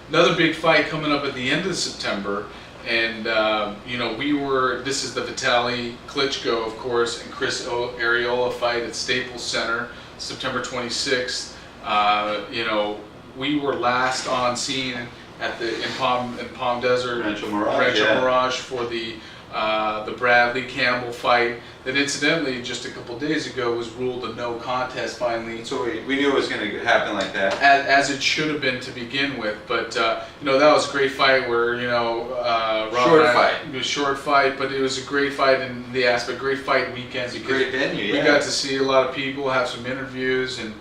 another big fight coming up at the end of September. And, this is the Vitali, Klitschko, of course, and Cris Arreola fight at Staples Center, September 26th. We were last on scene at in Palm Desert, Rancho Mirage for the Bradley Campbell fight. That incidentally, just a couple days ago, was ruled a no contest finally. So we knew it was going to happen like that. As it should have been to begin with, but that was a great fight where It was a short fight, but it was a great fight in the aspect, great fight weekend. It's a great venue. We got to see a lot of people, have some interviews, and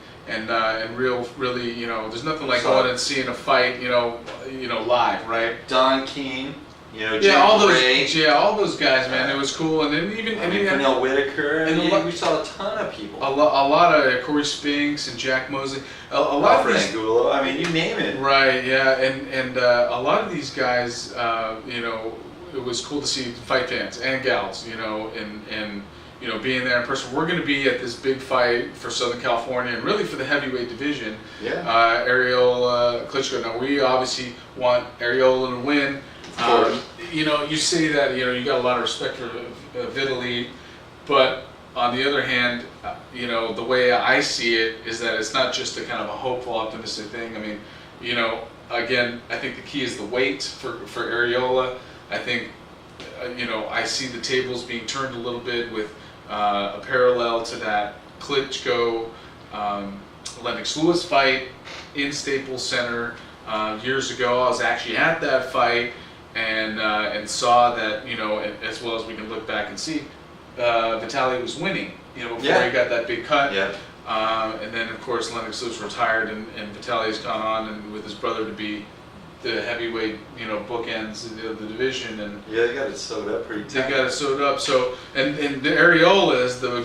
really, there's nothing like going and seeing a fight, live, right? Don King. All those guys, man. It was cool, and then even Pernell Whitaker. We saw a ton of people. A lot of Corey Spinks and Jack Mosley. A lot of these, Angulo. I mean, you name it. Right. Yeah, and a lot of these guys, it was cool to see fight fans and gals, and being there in person. We're going to be at this big fight for Southern California and really for the heavyweight division. Yeah. Arreola, Klitschko. Now we obviously want Arreola to win. You say that you got a lot of respect for Vitali, but on the other hand, the way I see it is that it's not just a kind of a hopeful, optimistic thing. I mean, again, I think the key is the weight for Arreola. I think I see the tables being turned a little bit with a parallel to that Klitschko Lennox Lewis fight in Staples Center years ago. I was actually at that fight. And saw that, as well as we can look back and see, Vitali was winning, before he got that big cut. Yeah. And then, of course, Lennox Lewis retired, and Vitali's gone on and with his brother to be the heavyweight, bookends of the division. And they got it sewed up pretty tight. They got it sewed up. So, and the Arreola is the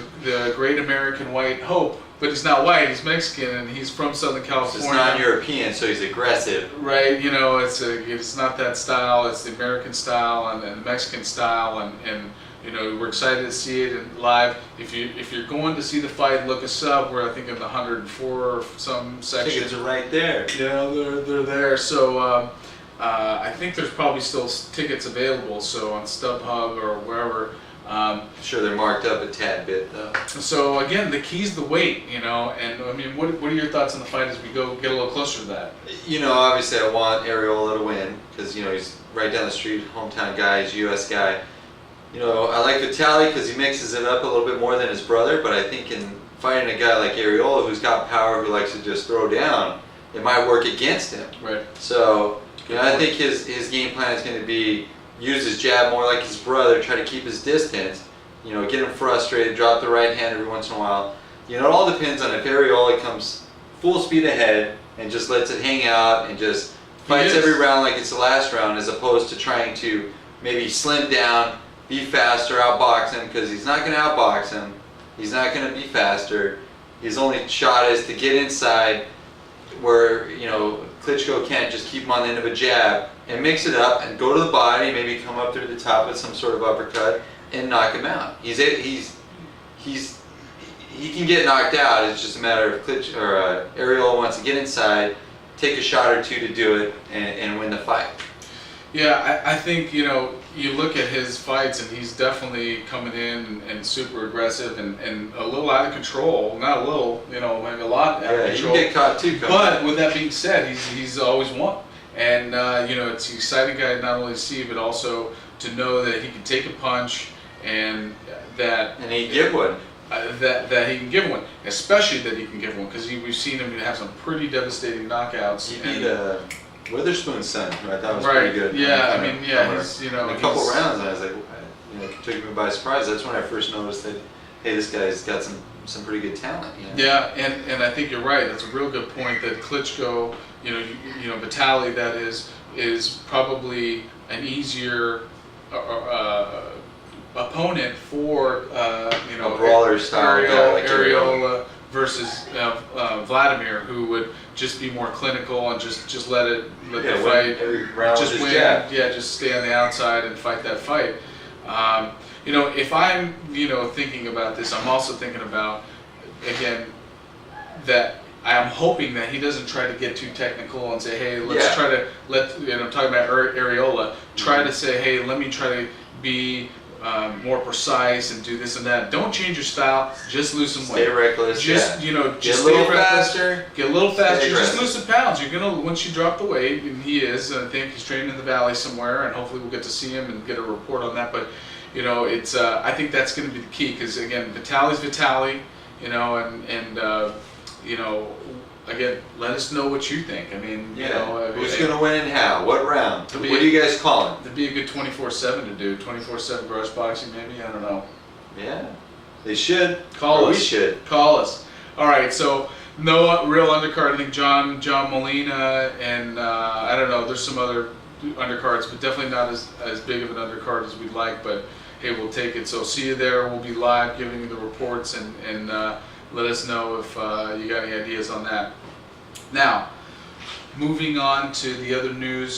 great American white hope. But he's not white, he's Mexican, and he's from Southern California. He's non-European, so he's aggressive. Right, it's not that style, it's the American style and the Mexican style, and we're excited to see it live. If you're going to see the fight, look us up. We're, I think, in the 104 or some section. Tickets are right there. Yeah, they're there. So I think there's probably still tickets available, so on StubHub or wherever. I'm sure they're marked up a tad bit, though. So again, the key's the weight, and I mean, what are your thoughts on the fight as we get a little closer to that? Obviously I want Arreola to win because he's right down the street, hometown guy, he's a U.S. guy. I like Vitali because he mixes it up a little bit more than his brother, but I think in fighting a guy like Arreola who's got power, who likes to just throw down, it might work against him. Right. So I think his game plan is going to be use his jab more like his brother, try to keep his distance, get him frustrated, drop the right hand every once in a while. It all depends on if Arreola comes full speed ahead and just lets it hang out and just fights every round like it's the last round, as opposed to trying to maybe slim down, be faster, outbox him, because he's not going to outbox him. He's not going to be faster. His only shot is to get inside where, Klitschko can't just keep him on the end of a jab and mix it up and go to the body, maybe come up through the top with some sort of uppercut and knock him out. He can get knocked out. It's just a matter of Arreola wants to get inside, take a shot or two to do it, and win the fight. Yeah, I think you look at his fights and he's definitely coming in and super aggressive and a little out of control. Not a little, maybe a lot out of control. He can get caught too. But with that being said, he's always won. And it's an exciting guy not only to see, but also to know that he can take a punch and that he can give one. That he can give one, especially that he can give one, because we've seen him have some pretty devastating knockouts. He beat Witherspoon's son, who I thought was pretty good. Yeah, he's in a couple rounds, and I was like, it took me by surprise. That's when I first noticed that, hey, this guy's got some pretty good talent. Yeah, and I think you're right. That's a real good point. That Klitschko, Vitali, that is probably an easier opponent for a brawler style guy like Arreola versus Vladimir, who would just be more clinical and just let the fight every round just with win. his jab. Yeah, just stay on the outside and fight that fight. If I'm thinking about this, I'm also thinking about, again, that I am hoping that he doesn't try to get too technical and say, hey, let's Yeah. try to I'm talking about Arreola. Try to say, hey, let me try to be more precise and do this and that. Don't change your style. Just lose some weight. Stay reckless. Just Get just a little stay reckless. faster. Get a little faster. Stay Just aggressive. lose some pounds. You're gonna once you drop the weight, and he is. I think he's training in the valley somewhere, and hopefully we'll get to see him and get a report on that. But it's I think that's going to be the key because again, Vitali's Vitali. Again, let us know what you think. I mean, Who's going to win and how? What round? To What be- are you guys calling? It'd be a good 24/7 to do 24/7 brush boxing, maybe. I don't know. Yeah, they should. Call Or us. We should. Call us. All right. So no real undercard. I think John Molina and I don't know. There's some other undercards, but definitely not as big of an undercard as we'd like. But hey, we'll take it. So see you there. We'll be live giving you the reports and let us know if you got any ideas on that. Now, moving on to the other news.